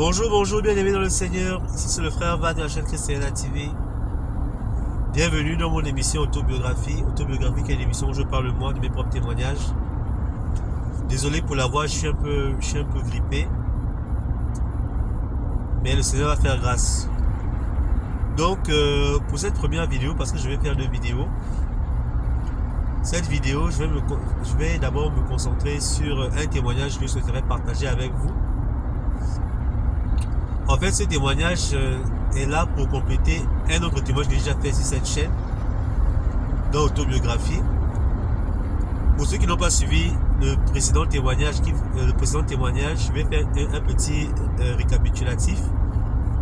Bonjour, bien-aimés dans le Seigneur. Ici c'est le frère Va de la chaîne Christiana TV. Bienvenue dans mon émission Autobiographie. Autobiographie qui est une émission où je parle moi de mes propres témoignages. Désolé pour la voix, je suis un peu grippé. Mais le Seigneur va faire grâce. Donc pour cette première vidéo, parce que je vais faire deux vidéos. Cette vidéo, je vais d'abord me concentrer sur un témoignage que je souhaiterais partager avec vous. En fait, ce témoignage est là pour compléter un autre témoignage que j'ai déjà fait sur cette chaîne, dans Autobiographie. Pour ceux qui n'ont pas suivi le précédent témoignage, je vais faire un petit récapitulatif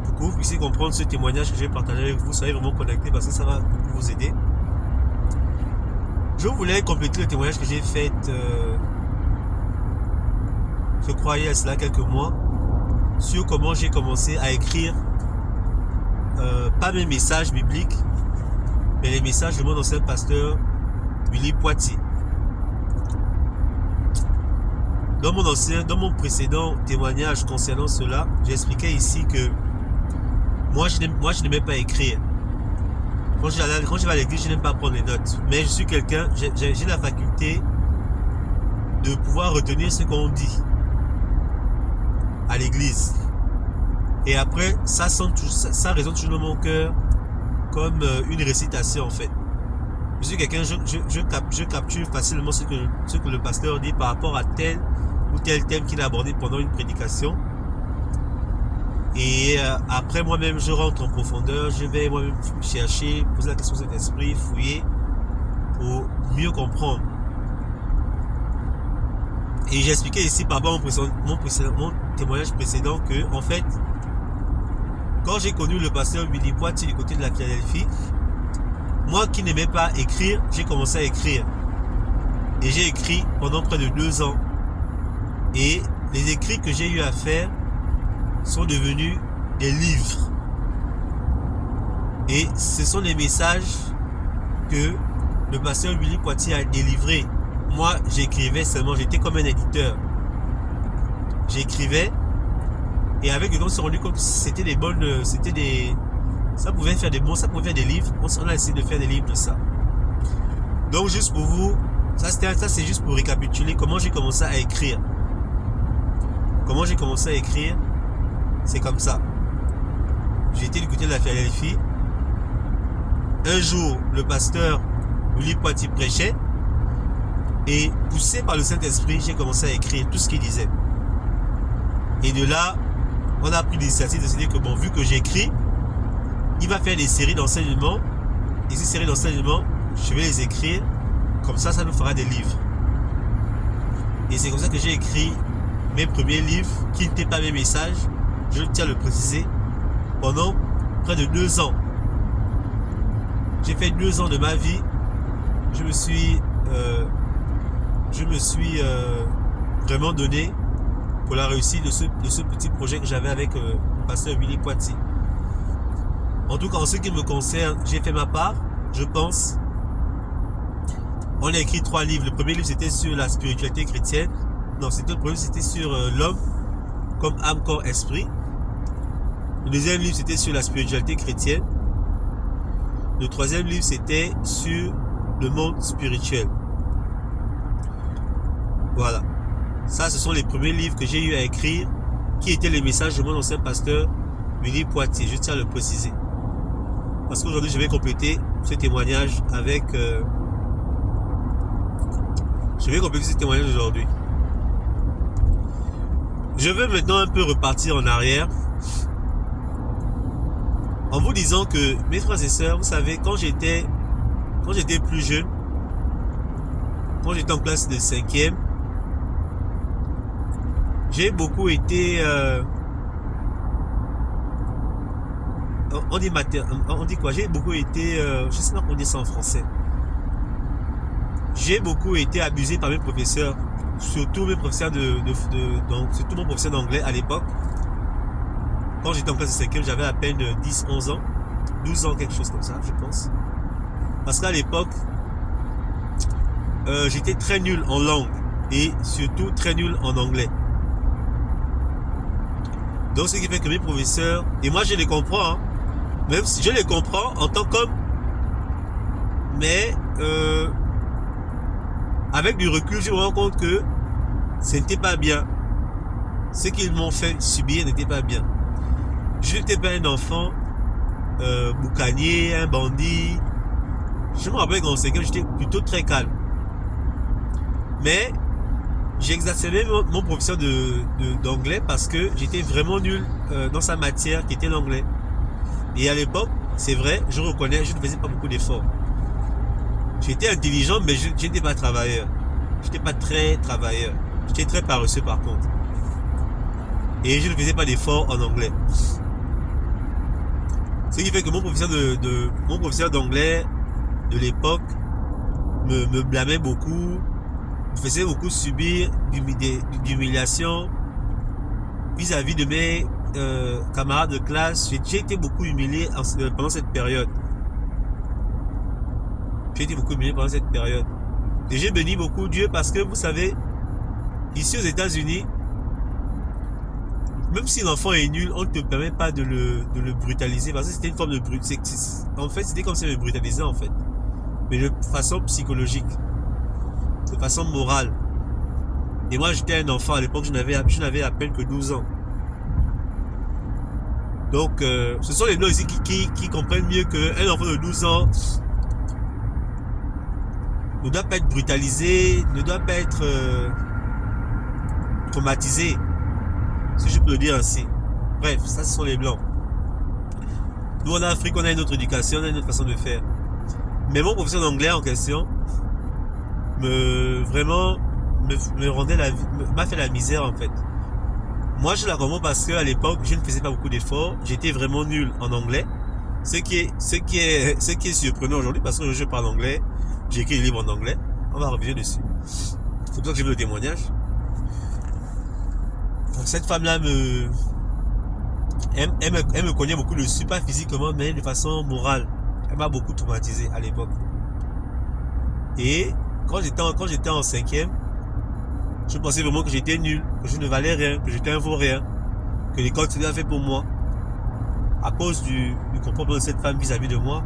pour que vous puissiez comprendre ce témoignage que je vais partager avec vous. Soyez vraiment connectés parce que ça va beaucoup vous aider. Je voulais compléter le témoignage que j'ai fait, je crois, il y a cela quelques mois, sur comment j'ai commencé à écrire, pas mes messages bibliques, mais les messages de mon ancien pasteur, Willy Poitier. Dans mon précédent témoignage concernant cela, j'expliquais ici que moi je n'aimais pas écrire. Quand je vais à l'église, je n'aime pas prendre les notes. Mais je suis quelqu'un, j'ai la faculté de pouvoir retenir ce qu'on dit à l'église. Et après, ça résonne toujours dans mon cœur comme une récitation en fait. Je suis quelqu'un, je capture facilement ce que le pasteur dit par rapport à tel ou tel thème qu'il a abordé pendant une prédication. Et après moi-même, je rentre en profondeur, je vais moi-même chercher, poser la question de cet esprit, fouiller pour mieux comprendre. Et j'expliquais ici par rapport à mon témoignage précédent que, en fait, quand j'ai connu le pasteur Willy Poitier du côté de la Philadelphie, moi qui n'aimais pas écrire, j'ai commencé à écrire. Et j'ai écrit pendant près de 2 ans. Et les écrits que j'ai eu à faire sont devenus des livres. Et ce sont les messages que le pasteur Willy Poitier a délivrés. Moi, j'écrivais seulement, j'étais comme un éditeur. J'écrivais, et avec le temps, on s'est rendu compte que c'était des bonnes, ça pouvait faire des bons, ça pouvait faire des livres. On a essayé de faire des livres de ça. Donc, juste pour vous, ça c'est juste pour récapituler comment j'ai commencé à écrire. Comment j'ai commencé à écrire, c'est comme ça. J'étais du côté de la Philadelphie. Un jour, le pasteur Willy Poitier prêchait. Et poussé par le Saint-Esprit, j'ai commencé à écrire tout ce qu'il disait. Et de là, on a pris l'initiative de se dire que bon, vu que j'écris, il va faire des séries d'enseignement. Et ces séries d'enseignement, je vais les écrire. Comme ça nous fera des livres. Et c'est comme ça que j'ai écrit mes premiers livres, qui n'étaient pas mes messages, je tiens à le préciser, pendant près de 2 ans. J'ai fait 2 ans de ma vie. Je me suis vraiment donné pour la réussite de ce petit projet que j'avais avec le pasteur Willy Poitier. En tout cas, en ce qui me concerne, j'ai fait ma part, je pense. On a écrit 3 livres. Le premier livre, c'était sur la spiritualité chrétienne. Non, le premier, c'était sur l'homme comme âme, corps, esprit. Le deuxième livre, c'était sur la spiritualité chrétienne. Le troisième livre, c'était sur le monde spirituel. Voilà. Ça, ce sont les premiers livres que j'ai eu à écrire, qui étaient les messages de mon ancien pasteur, Willy Poitier. Je tiens à le préciser. Parce qu'aujourd'hui, je vais compléter ce témoignage avec... je vais compléter ce témoignage aujourd'hui. Je veux maintenant un peu repartir en arrière, en vous disant que, mes frères et sœurs, vous savez, quand j'étais plus jeune, quand j'étais en classe de 5e, j'ai beaucoup été, on dit quoi? J'ai beaucoup été, je sais pas comment on dit ça en français. J'ai beaucoup été abusé par mes professeurs, surtout mes professeurs surtout mon professeur d'anglais à l'époque. Quand j'étais en classe de 5e, j'avais à peine 10, 11 ans, 12 ans, quelque chose comme ça, je pense. Parce qu'à l'époque, j'étais très nul en langue et surtout très nul en anglais. Donc, ce qui fait que mes professeurs, et moi je les comprends, hein, même si je les comprends en tant qu'homme, mais avec du recul, je me rends compte que ce n'était pas bien. Ce qu'ils m'ont fait subir n'était pas bien. Je n'étais pas un enfant boucanier, un bandit. Je me rappelle qu'en cinquième, j'étais plutôt très calme. Mais j'ai exacerbé mon professeur d'anglais parce que j'étais vraiment nul dans sa matière qui était l'anglais. Et à l'époque, c'est vrai, je reconnais, je ne faisais pas beaucoup d'efforts. J'étais intelligent, mais je n'étais pas travailleur. Je n'étais pas très travailleur. J'étais très paresseux par contre. Et je ne faisais pas d'efforts en anglais. Ce qui fait que mon professeur d'anglais de l'époque me blâmait beaucoup, me faisait beaucoup subir d'humiliation vis-à-vis de mes camarades de classe. J'ai été beaucoup humilié pendant cette période. J'ai été beaucoup humilié pendant cette période. Et j'ai béni beaucoup Dieu parce que vous savez, ici aux États-Unis, même si l'enfant est nul, on ne te permet pas de le brutaliser parce que c'était une forme de brutalisation. En fait, c'était comme si on le brutalisait en fait. Mais de façon psychologique. De façon morale. Et moi, j'étais un enfant à l'époque, je n'avais à peine que 12 ans. Donc, ce sont les blancs ici qui comprennent mieux qu'un enfant de 12 ans ne doit pas être brutalisé, ne doit pas être traumatisé. Si je peux le dire ainsi. Bref, ça ce sont les blancs. Nous en Afrique, on a une autre éducation, on a une autre façon de faire. Mais mon professeur d'anglais en question me rendait m'a fait la misère en fait. Moi je la comprends parce que à l'époque je ne faisais pas beaucoup d'efforts, j'étais vraiment nul en anglais. Ce qui est surprenant aujourd'hui parce que je parle anglais, j'ai écrit des livres en anglais, on va revenir dessus. C'est pour ça que j'ai vu le témoignage. Donc cette femme-là elle me connaît beaucoup dessus, pas physiquement, mais de façon morale. Elle m'a beaucoup traumatisé à l'époque. Et quand j'étais en cinquième, je pensais vraiment que j'étais nul, que je ne valais rien, que j'étais un vaurien, que l'école c'était fait pour moi. À cause du comportement de cette femme vis-à-vis de moi.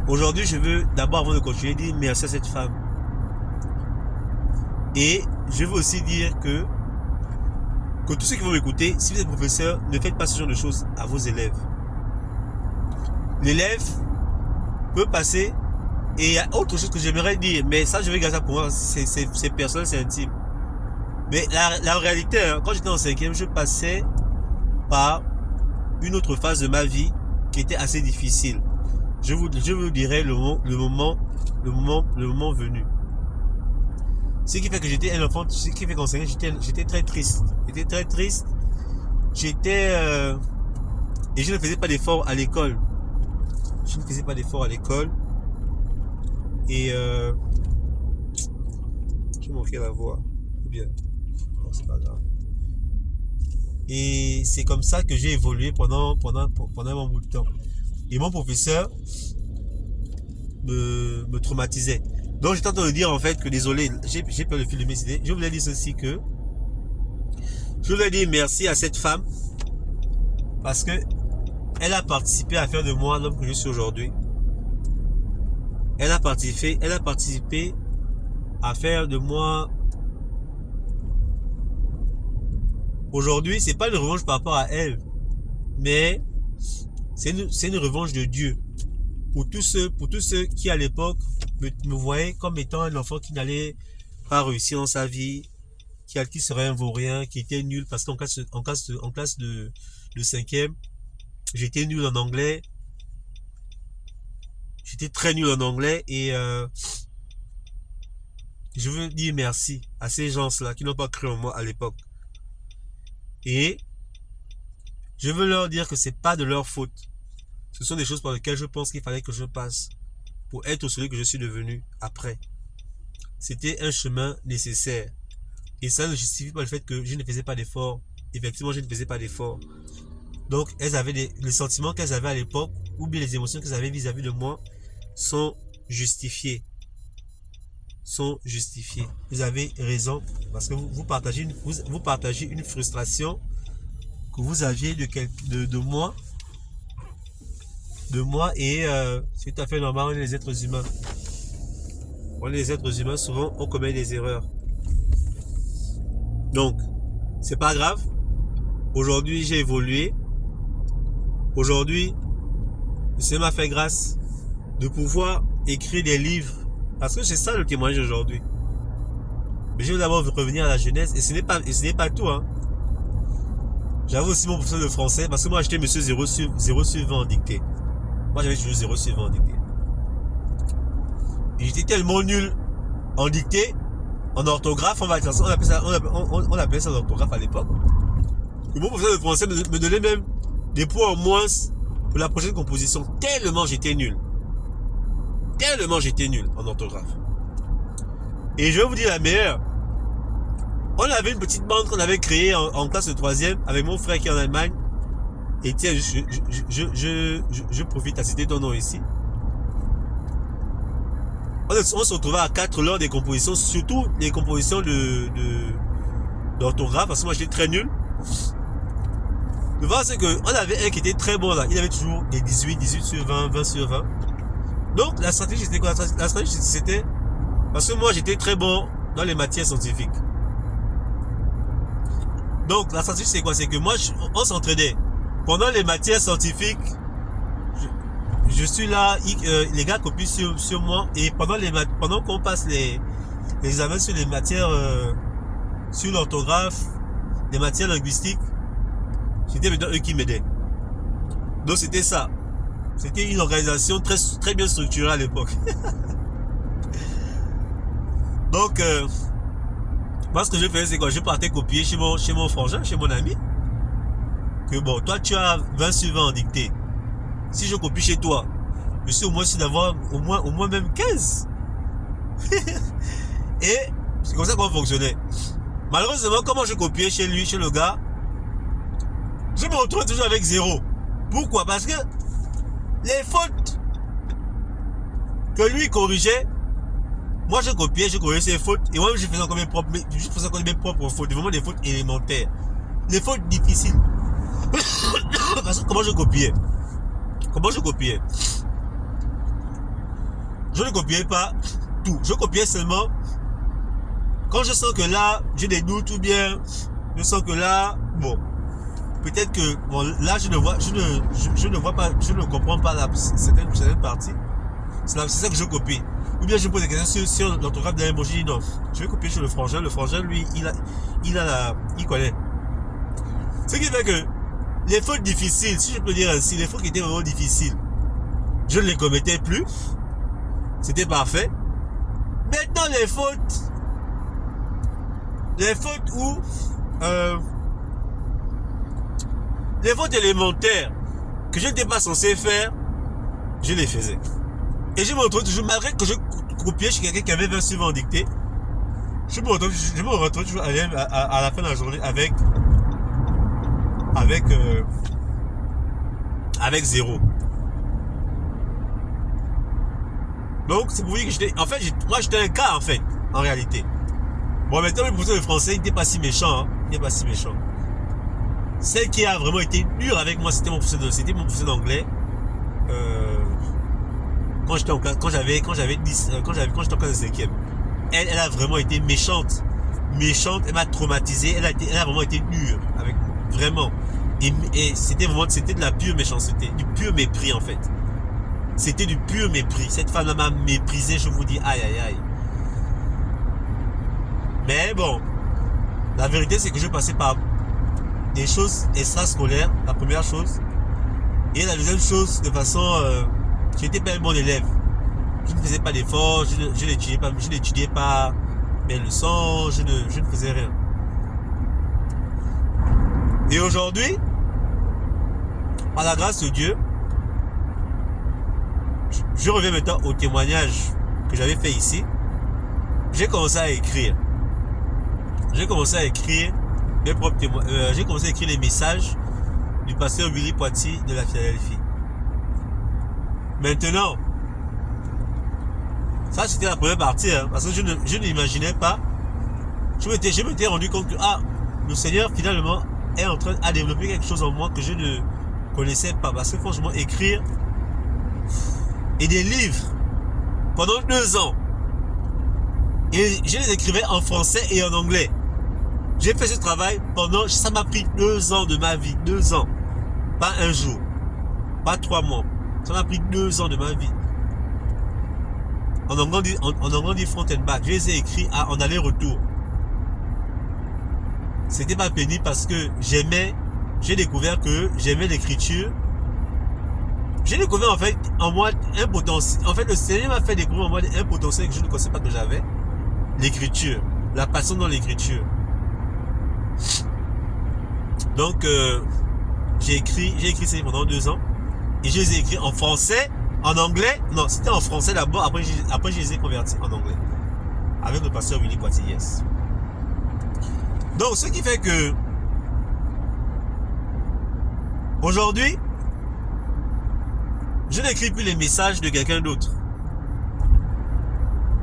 Aujourd'hui, je veux d'abord, avant de continuer, dire merci à cette femme. Et je veux aussi dire que tous ceux qui vont m'écouter, si vous êtes professeur, ne faites pas ce genre de choses à vos élèves. L'élève peut passer, et il y a autre chose que j'aimerais dire, mais ça je vais garder ça pour moi, c'est personnel, c'est intime. Mais la réalité, hein, quand j'étais en cinquième, je passais par une autre phase de ma vie qui était assez difficile. Je vous dirai le moment venu. Ce qui fait que j'étais un enfant, ce qui fait qu'en cinquième, j'étais très triste. J'étais très triste. Et je ne faisais pas d'efforts à l'école. Et je manquais la voix. Bien. Non, c'est pas grave. Et c'est comme ça que j'ai évolué pendant un bout de temps. Et mon professeur me traumatisait. Donc j'étais en train de dire en fait que désolé, j'ai peur de filmer mes idées. Je voulais dire ceci que je voulais dire merci à cette femme parce que elle a participé à faire de moi l'homme que je suis aujourd'hui. Elle a participé à faire de moi. Aujourd'hui, c'est pas une revanche par rapport à elle, mais c'est une revanche de Dieu. Pour tous ceux qui à l'époque me voyaient comme étant un enfant qui n'allait pas réussir dans sa vie, qui serait un vaurien, qui était nul, parce qu'en classe de cinquième, j'étais nul en anglais. J'étais très nul en anglais et je veux dire merci à ces gens-là qui n'ont pas cru en moi à l'époque. Et je veux leur dire que c'est pas de leur faute. Ce sont des choses par lesquelles je pense qu'il fallait que je passe pour être celui que je suis devenu après. C'était un chemin nécessaire. Et ça ne justifie pas le fait que je ne faisais pas d'efforts. Effectivement, je ne faisais pas d'efforts. Donc, elles avaient les sentiments qu'elles avaient à l'époque, ou bien les émotions qu'elles avaient vis-à-vis de moi, sont justifiés. Vous avez raison parce que vous partagez une frustration que vous aviez de moi. De moi et c'est tout à fait normal, on est les êtres humains. On est les êtres humains, souvent on commet des erreurs. Donc, c'est pas grave. Aujourd'hui, j'ai évolué. Aujourd'hui, le Seigneur m'a fait grâce de pouvoir écrire des livres. Parce que c'est ça le témoignage aujourd'hui. Mais je veux d'abord revenir à la jeunesse. Et ce n'est pas tout. Hein. J'avais aussi mon professeur de français. Parce que moi, j'étais monsieur 0 sur 20 en dictée. Moi, j'avais toujours 0 sur 20 en dictée. Et j'étais tellement nul en dictée, en orthographe, on appelait ça l'orthographe à l'époque. Et mon professeur de français me donnait même des points en moins pour la prochaine composition. Tellement j'étais nul. Tellement j'étais nul en orthographe. Et je vais vous dire la meilleure. On avait une petite bande qu'on avait créée en classe de 3e avec mon frère qui est en Allemagne. Et tiens, je profite à citer ton nom ici. On se retrouvait à 4 lors des compositions, surtout les compositions d'orthographe, parce que moi j'étais très nul. Le vrai c'est qu'on avait un qui était très bon là, il avait toujours des 18 sur 20, 20 sur 20. Donc la stratégie c'était quoi? La stratégie c'était, parce que moi j'étais très bon dans les matières scientifiques. Donc la stratégie c'est quoi? C'est que moi on s'entraînait. Pendant les matières scientifiques, je suis là, les gars copient sur moi et pendant qu'on passe les examens sur les matières, sur l'orthographe, les matières linguistiques, c'était maintenant eux qui m'aidaient. Donc c'était ça. C'était une organisation très bien structurée à l'époque. Donc, moi ce que je faisais c'est quoi? Je partais copier chez mon frangin, chez mon ami. Que bon, toi tu as 20 sur 20 en dictée. Si je copie chez toi, je suis au moins sûr d'avoir au moins même 15. Et c'est comme ça qu'on fonctionnait. Malheureusement, comment je copiais chez lui, chez le gars, je me retrouve toujours avec 0. Pourquoi? Parce que les fautes que lui corrigeait, moi je copiais ses fautes et moi je faisais encore mes propres fautes, vraiment des fautes élémentaires. Les fautes difficiles. Parce que comment je copiais? Je ne copiais pas tout. Je copiais seulement quand je sens que là, j'ai des doutes ou bien je sens que là, bon, peut-être que bon, là je ne vois pas, je ne comprends pas certaines parties. C'est ça que je copie. Ou bien je pose des questions sur l'orthographe d'un mot. Je dis non, je vais copier sur le frangin. Le frangin, lui, il connaît. Ce qui fait que les fautes difficiles, si je peux dire ainsi, les fautes qui étaient vraiment difficiles, je ne les commettais plus. C'était parfait. Maintenant, les fautes où, les fautes élémentaires que je n'étais pas censé faire, je les faisais. Et je me retrouve toujours, malgré que je copiais chez quelqu'un qui avait 20 sur 20 en dictée, je me retrouve toujours à la fin de la journée avec 0. Donc c'est pour vous dire que moi j'étais un cas en fait, en réalité. Bon, maintenant le professeur de français, il n'était pas si méchant, hein. Il n'était pas si méchant. Celle qui a vraiment été dure avec moi, c'était mon professeur d'anglais. Quand j'étais en classe de 5e. Elle a vraiment été méchante. Elle m'a traumatisé, elle a vraiment été dure avec moi. Vraiment. Et c'était de la pure méchanceté, du pur mépris en fait. C'était du pur mépris. Cette femme-là m'a méprisé, je vous dis, aïe aïe aïe. Mais bon, la vérité c'est que je passais par des choses extrascolaires, la première chose. Et la deuxième chose, de façon, je n'étais pas un bon élève. Je ne faisais pas d'efforts, je n'étudiais pas mes leçons, je ne faisais rien. Et aujourd'hui, par la grâce de Dieu, je reviens maintenant au témoignage que j'avais fait ici. J'ai commencé à écrire. J'ai commencé à écrire mes propres témoignages. J'ai commencé à écrire les messages du pasteur Willy Poitiers de la Philadelphie. Maintenant, ça c'était la première partie, hein, parce que je n'imaginais pas. Je m'étais rendu compte que le Seigneur finalement est en train de développer quelque chose en moi que je ne connaissais pas. Parce que franchement, écrire et des livres pendant 2 ans. Et je les écrivais en français et en anglais. J'ai fait ce travail pendant, ça m'a pris 2 ans de ma vie, 2 ans. Pas un jour, pas 3 mois. Ça m'a pris 2 ans de ma vie. En anglais dit front and back. Je les ai écrits en aller-retour. C'était pas pénible parce que j'ai découvert que j'aimais l'écriture. J'ai découvert en fait en moi un potentiel. En fait, le Seigneur m'a fait découvrir en moi un potentiel que je ne connaissais pas que j'avais. L'écriture. La passion dans l'écriture. Donc, j'ai écrit ça pendant 2 ans. Et je les ai écrits en français, en anglais. Non, c'était en français d'abord. Après, je les ai convertis en anglais. Avec le pasteur Willy Poitiers. Donc, ce qui fait que aujourd'hui, je n'écris plus les messages de quelqu'un d'autre.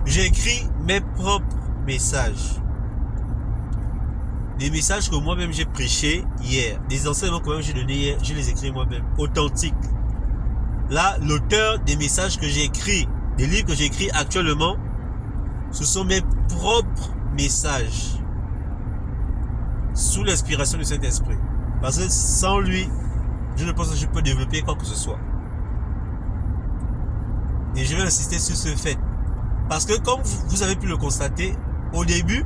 J'écris mes propres messages. Des messages que moi-même j'ai prêchés hier. Des enseignements que moi-même j'ai donnés hier, je les écris moi-même. Authentiques. Là, l'auteur des messages que j'ai écrits, des livres que j'écris actuellement, ce sont mes propres messages. Sous l'inspiration du Saint-Esprit. Parce que sans lui, je ne pense que je peux développer quoi que ce soit. Et je vais insister sur ce fait. Parce que comme vous avez pu le constater, au début,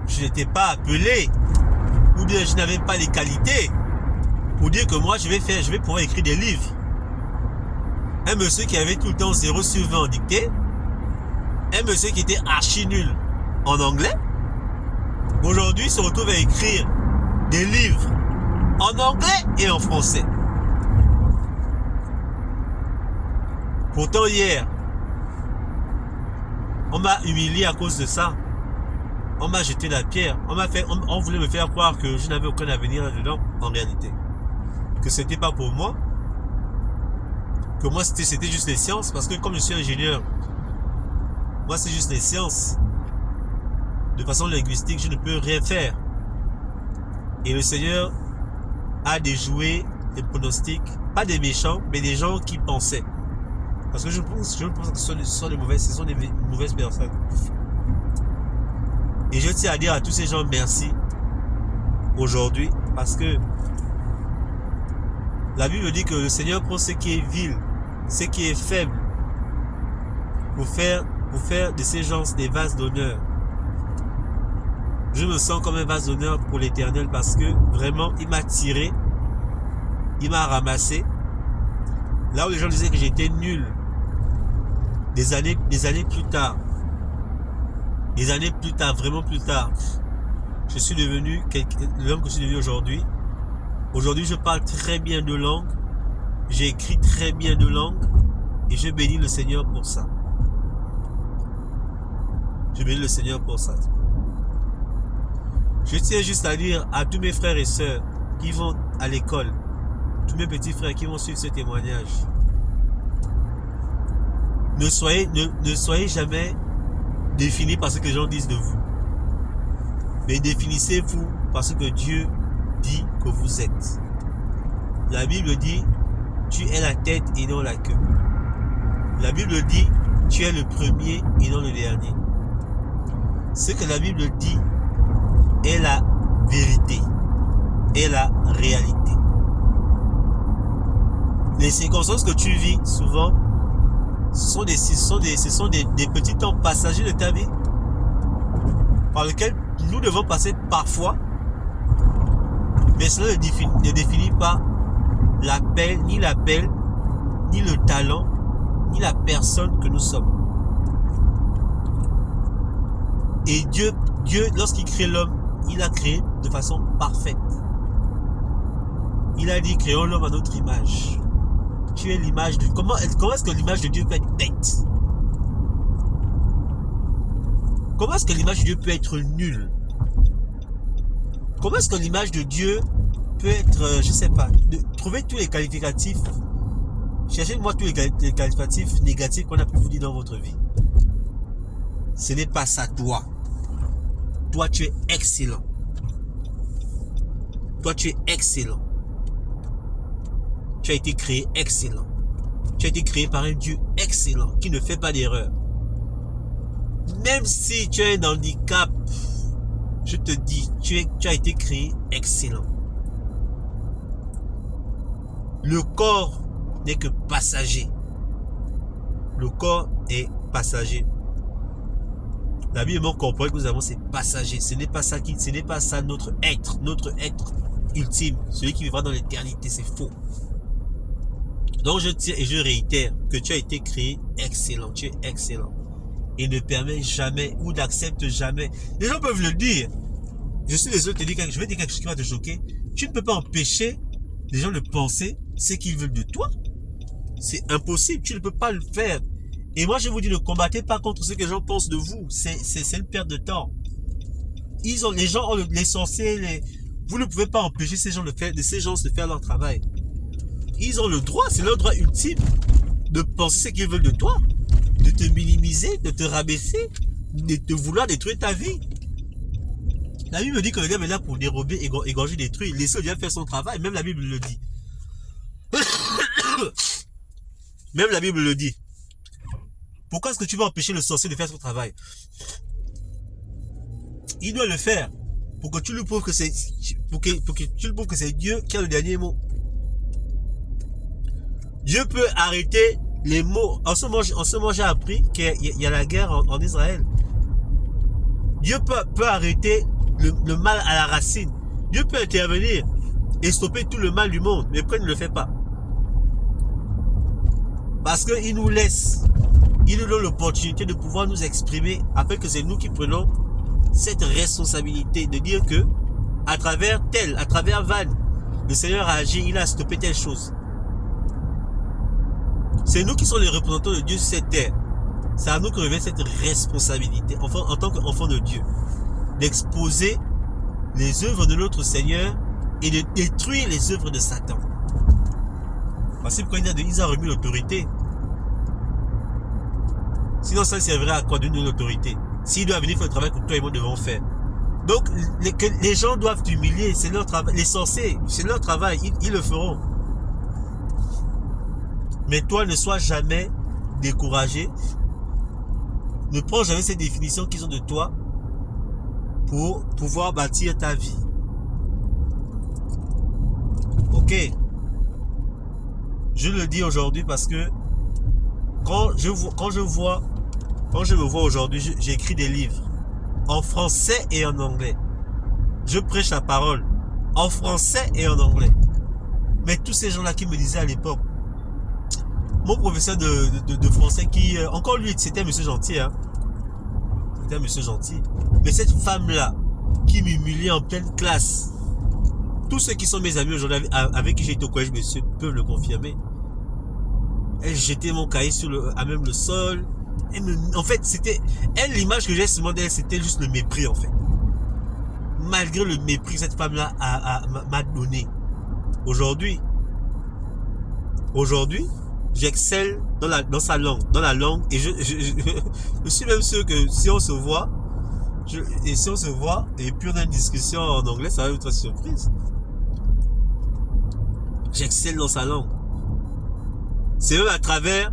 je n'étais pas appelé, ou bien je n'avais pas les qualités pour dire que moi je vais pouvoir écrire des livres. Un monsieur qui avait tout le temps 0 sur 20 en dictée, un monsieur qui était archi nul en anglais, aujourd'hui se retrouve à écrire des livres en anglais et en français. Pourtant hier, on m'a humilié à cause de ça. On m'a jeté la pierre. On voulait me faire croire que je n'avais aucun avenir là-dedans, en réalité. Que c'était pas pour moi. Que moi, c'était juste les sciences. Parce que comme je suis ingénieur, moi, c'est juste les sciences. De façon linguistique, je ne peux rien faire. Et le Seigneur a déjoué les pronostics, pas des méchants, mais des gens qui pensaient. Parce que je pense que ce sont des mauvaises personnes. Et je tiens à dire à tous ces gens merci aujourd'hui parce que la Bible dit que le Seigneur prend ce qui est vil, ce qui est faible pour faire de ces gens des vases d'honneur. Je me sens comme un vase d'honneur pour l'Éternel parce que vraiment il m'a tiré, il m'a ramassé. Là où les gens disaient que j'étais nul, des années plus tard, vraiment plus tard, je suis devenu l'homme que je suis devenu aujourd'hui. Aujourd'hui, je parle très bien de langue, j'ai écrit très bien de langue et je bénis le Seigneur pour ça. Je bénis le Seigneur pour ça. Je tiens juste à dire à tous mes frères et sœurs qui vont à l'école, tous mes petits frères qui vont suivre ce témoignage, ne soyez jamais définis par ce que les gens disent de vous. Mais définissez-vous par ce que Dieu dit que vous êtes. La Bible dit, tu es la tête et non la queue. La Bible dit, tu es le premier et non le dernier. Ce que la Bible dit est la vérité, est la réalité. Les circonstances que tu vis souvent, ce sont des petits temps passagers de ta vie par lesquels nous devons passer parfois, mais cela ne définit pas l'appel, ni le talent, ni la personne que nous sommes. Et Dieu, lorsqu'il crée l'homme, il l'a créé de façon parfaite. Il a dit, créons l'homme à notre image. Tu es l'image de... Comment est-ce que l'image de Dieu peut être bête? Comment est-ce que l'image de Dieu peut être nulle? Comment est-ce que l'image de Dieu peut être, je sais pas, trouvez tous les qualificatifs, cherchez-moi tous les qualificatifs négatifs qu'on a pu vous dire dans votre vie. Ce n'est pas ça, toi. Toi, tu es excellent. Toi, tu es excellent. Tu as été créé excellent. Tu as été créé par un Dieu excellent qui ne fait pas d'erreur. Même si tu as un handicap, je te dis, tu as été créé excellent. Le corps n'est que passager. Le corps est passager. La Bible comprend que nous avons ces passagers. Ce n'est pas ça notre être ultime, celui qui vivra dans l'éternité, c'est faux. Donc je tiens et je réitère que tu as été créé excellent, tu es excellent. Et ne permets jamais ou n'accepte jamais. Les gens peuvent le dire. Je suis désolé de te dire, je vais dire quelque chose qui va te choquer. Tu ne peux pas empêcher les gens de penser ce qu'ils veulent de toi. C'est impossible, tu ne peux pas le faire. Et moi je vous dis, ne combattez pas contre ce que les gens pensent de vous. C'est une perte de temps. Les gens ont les sorciers, vous ne pouvez pas empêcher ces gens de faire leur travail. Ils ont le droit, c'est leur droit ultime de penser ce qu'ils veulent de toi, de te minimiser, de te rabaisser, de te vouloir détruire ta vie. La Bible me dit que le diable est là pour dérober, égorger, détruire. Laissez le diable faire son travail, même la Bible le dit. Même la Bible le dit. Pourquoi est-ce que tu vas empêcher le sorcier de faire son travail? Il doit le faire pour que tu lui prouves que c'est Dieu qui a le dernier mot. Dieu peut arrêter les mots. En ce moment, j'ai appris qu'il y a la guerre en Israël. Dieu peut arrêter le mal à la racine. Dieu peut intervenir et stopper tout le mal du monde. Mais pourquoi il ne le fait pas? Parce qu'il nous laisse. Il nous donne l'opportunité de pouvoir nous exprimer afin que c'est nous qui prenons cette responsabilité de dire que à travers Van, le Seigneur a agi, il a stoppé telle chose. C'est nous qui sommes les représentants de Dieu sur cette terre. C'est à nous que revient cette responsabilité en tant qu'enfants de Dieu, d'exposer les œuvres de notre Seigneur et de détruire les œuvres de Satan. Parce que quand il a remis l'autorité, sinon ça servirait à quoi donner l'autorité? S'il doit venir faire le travail que toi et moi devons faire. Donc les gens doivent t'humilier, c'est leur travail. Les sorciers, c'est leur travail, ils le feront. Mais toi, ne sois jamais découragé. Ne prends jamais ces définitions qu'ils ont de toi pour pouvoir bâtir ta vie. Ok? Je le dis aujourd'hui parce que quand je me vois aujourd'hui, j'écris des livres en français et en anglais. Je prêche la parole en français et en anglais. Mais tous ces gens-là qui me disaient à l'époque, mon professeur de français qui, encore lui, c'était un monsieur gentil, hein. C'était un monsieur gentil. Mais cette femme-là, qui m'humiliait en pleine classe, tous ceux qui sont mes amis aujourd'hui, avec qui j'ai été au collège, monsieur, peuvent le confirmer. Elle jetait mon cahier à même le sol. En fait, l'image que j'ai souvent d'elle, c'était juste le mépris, en fait. Malgré le mépris que cette femme-là m'a donné. Aujourd'hui, j'excelle dans sa langue, et je suis même sûr que si on se voit, et puis on a une discussion en anglais, ça va être une surprise. J'excelle dans sa langue. C'est même à travers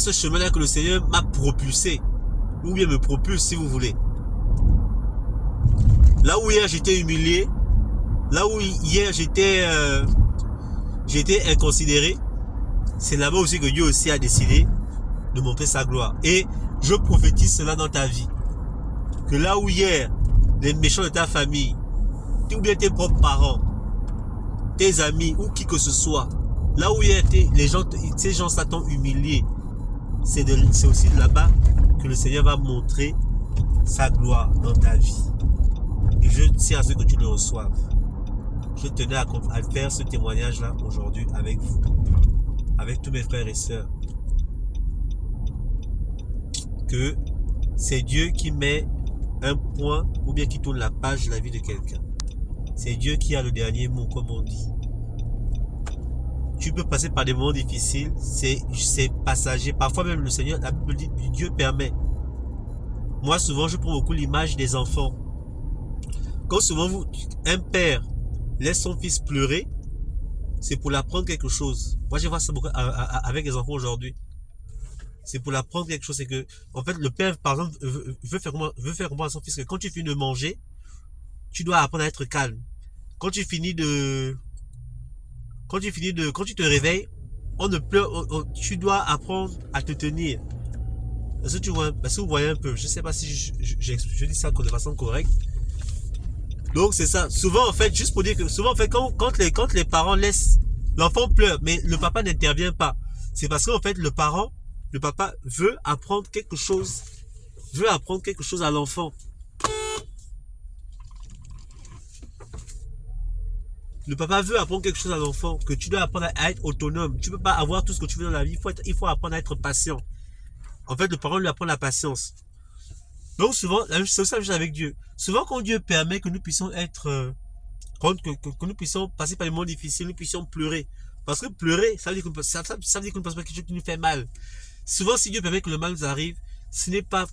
ce chemin-là que le Seigneur m'a propulsé, ou bien me propulse si vous voulez. Là où hier j'étais humilié, là où hier j'étais inconsidéré, c'est là-bas aussi que Dieu aussi a décidé de montrer sa gloire. Et je prophétise cela dans ta vie. Que là où hier, les méchants de ta famille, ou bien tes propres parents, tes amis, ou qui que ce soit, là où hier ces gens t'ont humilié, c'est aussi là-bas que le Seigneur va montrer sa gloire dans ta vie. Et je tiens à ce que tu le reçoives. Je tenais à faire ce témoignage-là aujourd'hui avec vous, avec tous mes frères et sœurs. Que c'est Dieu qui met un point ou bien qui tourne la page de la vie de quelqu'un. C'est Dieu qui a le dernier mot, comme on dit. Tu peux passer par des moments difficiles, c'est passager. Parfois même le Seigneur, la Bible dit, Dieu permet. Moi souvent je prends beaucoup l'image des enfants. quand souvent un père laisse son fils pleurer, c'est pour l'apprendre quelque chose. Moi, je vois ça beaucoup avec les enfants aujourd'hui. C'est pour l'apprendre quelque chose. C'est que, en fait, le père, par exemple, veut faire comprendre à son fils que quand tu finis de manger, tu dois apprendre à être calme. Quand tu te réveilles, on ne pleure, tu dois apprendre à te tenir. Est-ce que vous voyez un peu? Je sais pas si je dis ça de façon correcte. Donc c'est ça. Souvent en fait, juste pour dire que souvent en fait quand les parents laissent l'enfant pleure, mais le papa n'intervient pas. C'est parce qu'en fait le papa veut apprendre quelque chose à l'enfant. Le papa veut apprendre quelque chose à l'enfant, que tu dois apprendre à être autonome. Tu peux pas avoir tout ce que tu veux dans la vie. Il faut apprendre à être patient. En fait, le parent lui apprend la patience. Donc souvent, c'est ça avec Dieu. Souvent quand Dieu permet que nous puissions être, que nous puissions passer par des moments difficiles, nous puissions pleurer. Parce que pleurer, ça veut dire qu'on ne passe pas quelque chose qui nous fait mal. Souvent, si Dieu permet que le mal nous arrive, ce n'est pas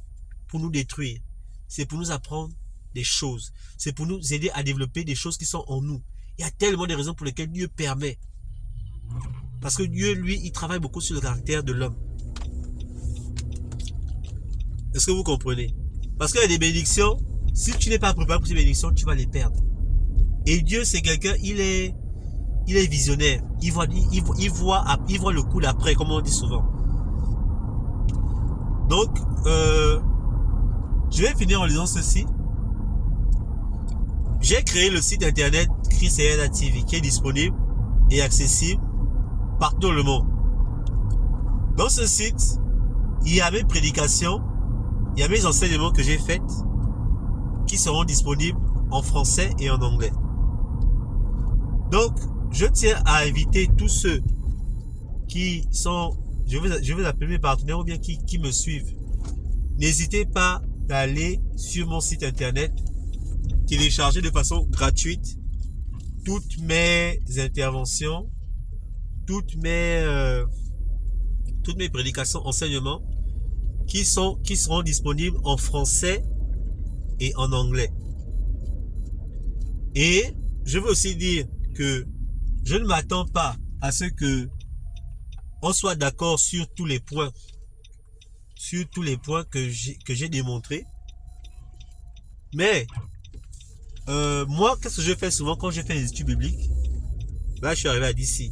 pour nous détruire. C'est pour nous apprendre des choses. C'est pour nous aider à développer des choses qui sont en nous. Il y a tellement de raisons pour lesquelles Dieu permet. Parce que Dieu, lui, il travaille beaucoup sur le caractère de l'homme. Est-ce que vous comprenez? Parce qu'il y a des bénédictions, si tu n'es pas préparé pour ces bénédictions, tu vas les perdre. Et Dieu, c'est quelqu'un, il est visionnaire. Il voit le coup d'après, comme on dit souvent. Donc, je vais finir en lisant ceci. J'ai créé le site internet Christ TV qui est disponible et accessible partout dans le monde. Dans ce site, il y a mes prédications, il y a mes enseignements que j'ai faits qui seront disponibles en français et en anglais. Donc, je tiens à inviter tous ceux qui sont, je vais appeler mes partenaires ou bien qui me suivent. N'hésitez pas d'aller sur mon site internet, télécharger de façon gratuite toutes mes interventions, toutes mes prédications, enseignements qui seront disponibles en français et en anglais. Et je veux aussi dire que je ne m'attends pas à ce que on soit d'accord sur tous les points que j'ai démontrés. Mais moi, qu'est-ce que je fais souvent quand je fais des études bibliques? Là, je suis arrivé à d'ici.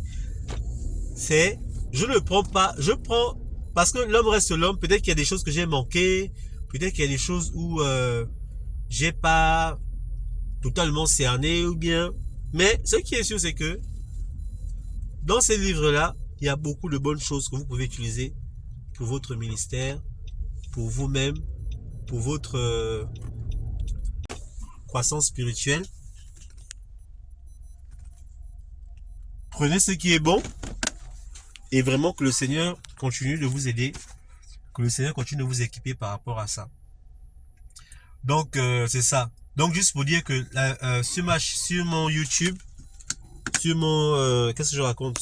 C'est, je ne prends pas, je prends, parce que l'homme reste l'homme. Peut-être qu'il y a des choses que j'ai manquées, peut-être qu'il y a des choses où j'ai pas totalement cerné ou bien. Mais ce qui est sûr, c'est que dans ces livres-là, il y a beaucoup de bonnes choses que vous pouvez utiliser pour votre ministère, pour vous-même, pour votre croissance spirituelle. Prenez ce qui est bon et vraiment que le Seigneur continue de vous aider, que le Seigneur continue de vous équiper par rapport à ça. Donc c'est ça. Donc juste pour dire que sur mon YouTube, sur mon qu'est-ce que je raconte,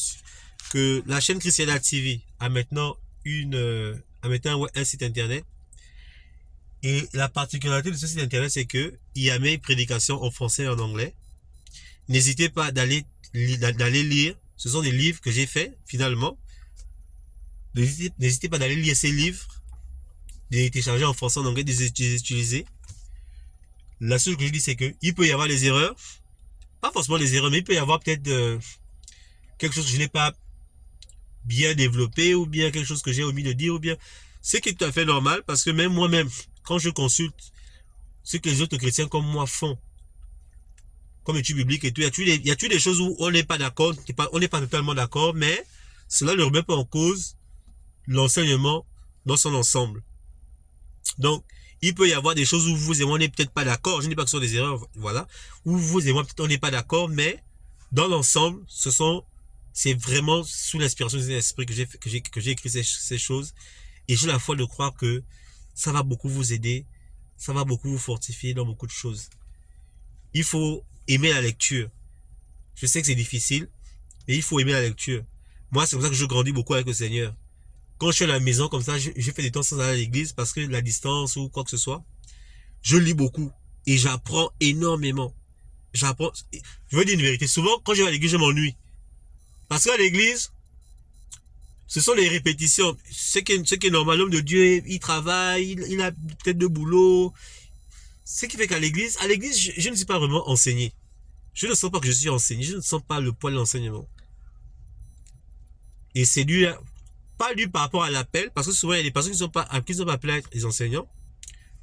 que la chaîne Christiana TV a maintenant un site internet. Et la particularité de ce site internet, c'est que il y a mes prédications en français et en anglais. N'hésitez pas d'aller lire. Ce sont des livres que j'ai faits, finalement. N'hésitez pas d'aller lire ces livres, de les télécharger en français, en anglais, de les utiliser. La seule chose que je dis, c'est que il peut y avoir des erreurs. Pas forcément des erreurs, mais il peut y avoir peut-être quelque chose que je n'ai pas bien développé, ou bien quelque chose que j'ai omis de dire, ou bien ce qui est tout à fait normal, parce que même moi-même, quand je consulte ce que les autres chrétiens comme moi font, comme études bibliques et tout, il y a des choses où on n'est pas d'accord, on n'est pas totalement d'accord, mais cela ne remet pas en cause l'enseignement dans son ensemble. Donc, il peut y avoir des choses où vous et moi on n'est peut-être pas d'accord, je ne dis pas que ce sont des erreurs, voilà, où vous et moi peut-être on n'est pas d'accord, mais dans l'ensemble, c'est vraiment sous l'inspiration de l'esprit que j'ai écrit ces choses, et j'ai la foi de croire que ça va beaucoup vous aider, ça va beaucoup vous fortifier dans beaucoup de choses. Il faut aimer la lecture. Je sais que c'est difficile, mais il faut aimer la lecture. Moi, c'est comme ça que je grandis beaucoup avec le Seigneur. Quand je suis à la maison comme ça, je fais des temps sans aller à l'église parce que la distance ou quoi que ce soit, je lis beaucoup. Et j'apprends énormément. J'apprends. Je veux dire une vérité. Souvent, quand je vais à l'église, je m'ennuie. Parce qu'à l'église, ce sont les répétitions. Ce qui est normal, l'homme de Dieu, il travaille, il a peut-être de boulot. Ce qui fait qu'à l'église, je ne suis pas vraiment enseigné. Je ne sens pas que je suis enseigné. Je ne sens pas le poids de l'enseignement. Et c'est dû, pas dû par rapport à l'appel, parce que souvent il y a des personnes qui ne sont pas appelées à être des enseignants,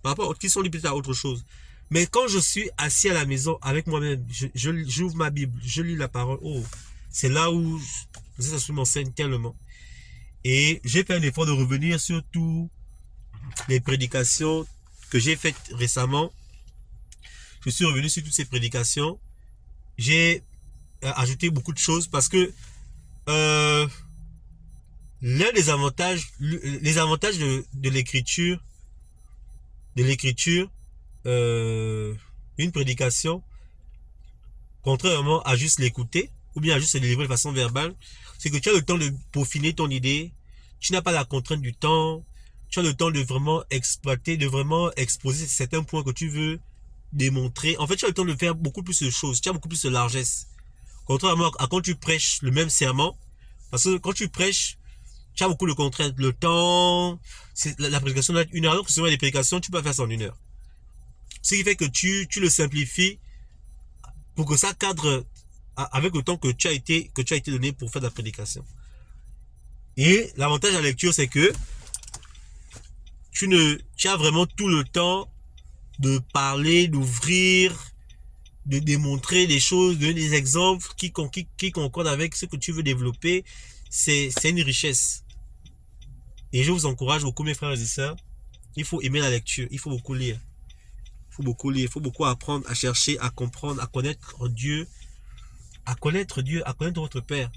par rapport qui sont liées à autre chose. Mais quand je suis assis à la maison avec moi-même, j'ouvre ma Bible, je lis la parole. Oh, c'est là où ça m'enseigne tellement. Et j'ai fait un effort de revenir sur toutes les prédications que j'ai faites récemment. Je suis revenu sur toutes ces prédications. J'ai ajouté beaucoup de choses parce que l'un des avantages, les avantages de l'écriture, une prédication, contrairement à juste l'écouter, ou bien à juste se délivrer de façon verbale, c'est que tu as le temps de peaufiner ton idée, tu n'as pas la contrainte du temps, tu as le temps de vraiment exploiter, de vraiment exposer certains points que tu veux démontrer. En fait, tu as le temps de faire beaucoup plus de choses, tu as beaucoup plus de largesse. Contrairement à quand tu prêches le même serment, parce que quand tu prêches, tu as beaucoup de contraintes. Le temps, la prédication doit être 1 heure, alors que souvent les prédications, tu peux faire ça en 1 heure. Ce qui fait que tu le simplifies pour que ça cadre avec le temps que tu as été donné pour faire de la prédication. Et l'avantage de la lecture, c'est que tu as vraiment tout le temps de parler, d'ouvrir, de démontrer des choses, de donner des exemples qui concordent avec ce que tu veux développer. C'est une richesse. Et je vous encourage beaucoup, mes frères et sœurs, il faut aimer la lecture, il faut beaucoup lire. Il faut beaucoup apprendre, à chercher, à comprendre, à connaître Dieu, à connaître votre Père.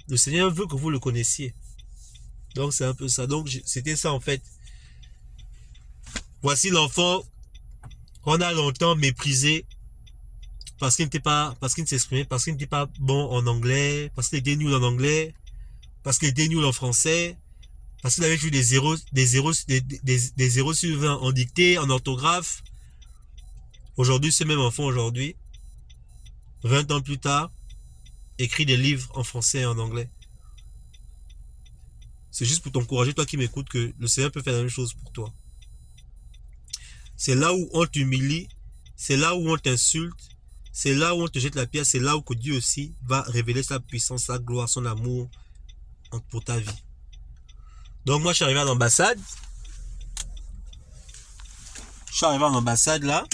Le Seigneur veut que vous le connaissiez. Donc c'est un peu ça. Donc c'était ça en fait. Voici l'enfant qu'on a longtemps méprisé parce qu'il ne s'exprimait, parce qu'il n'était pas bon en anglais, parce qu'il était nul en anglais, parce qu'il était nul en français, parce qu'il avait eu des 0 sur 20 en dictée, en orthographe. Aujourd'hui, ce même enfant, 20 ans plus tard, écrit des livres en français et en anglais. C'est juste pour t'encourager, toi qui m'écoutes, que le Seigneur peut faire la même chose pour toi. C'est là où on t'humilie, c'est là où on t'insulte, c'est là où on te jette la pierre, c'est là où que Dieu aussi va révéler sa puissance, sa gloire, son amour pour ta vie. Donc moi, je suis arrivé à l'ambassade. Là.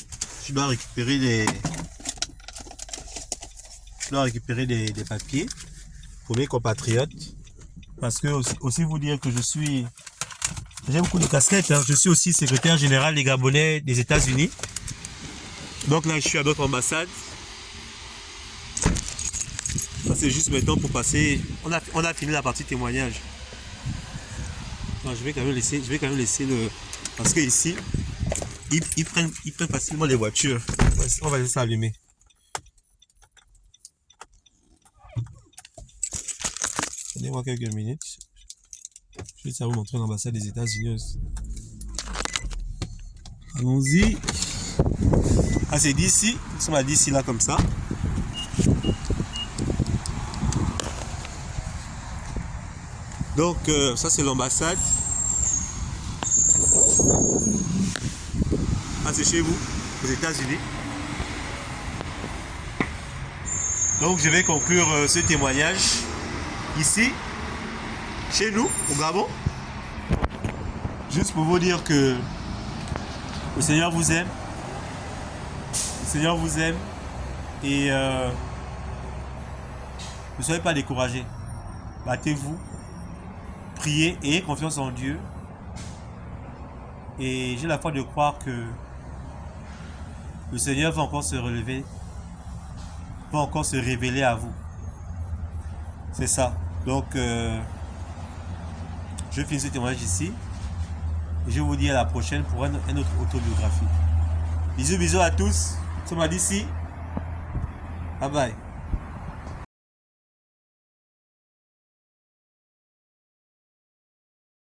Je dois récupérer des papiers pour mes compatriotes. Parce que aussi vous dire que j'ai beaucoup de casquettes. Hein. Je suis aussi secrétaire général des Gabonais des États-Unis. Donc là, je suis à notre ambassade. Ça, c'est juste maintenant pour passer. On a fini la partie témoignage. Non, je vais quand même laisser le. Parce que ici, ils prennent facilement les voitures. On va laisser ça allumer. Donnez-moi quelques minutes. Je vais vous montrer l'ambassade des États-Unis. Allons-y. Ah, c'est d'ici. Nous sommes à d'ici là comme ça. Donc, ça c'est l'ambassade. Ah, c'est chez vous, aux États-Unis. Donc, je vais conclure ce témoignage ici, chez nous, au Gabon. Juste pour vous dire que le Seigneur vous aime. Le Seigneur vous aime. Et ne soyez pas découragés. Battez-vous. Priez et ayez confiance en Dieu. Et j'ai la foi de croire que le Seigneur va encore se relever, va encore se révéler à vous. C'est ça. Donc, je finis ce témoignage ici. Et je vous dis à la prochaine pour une autre autobiographie. Bisous à tous. Nous sommes d'ici. Bye bye.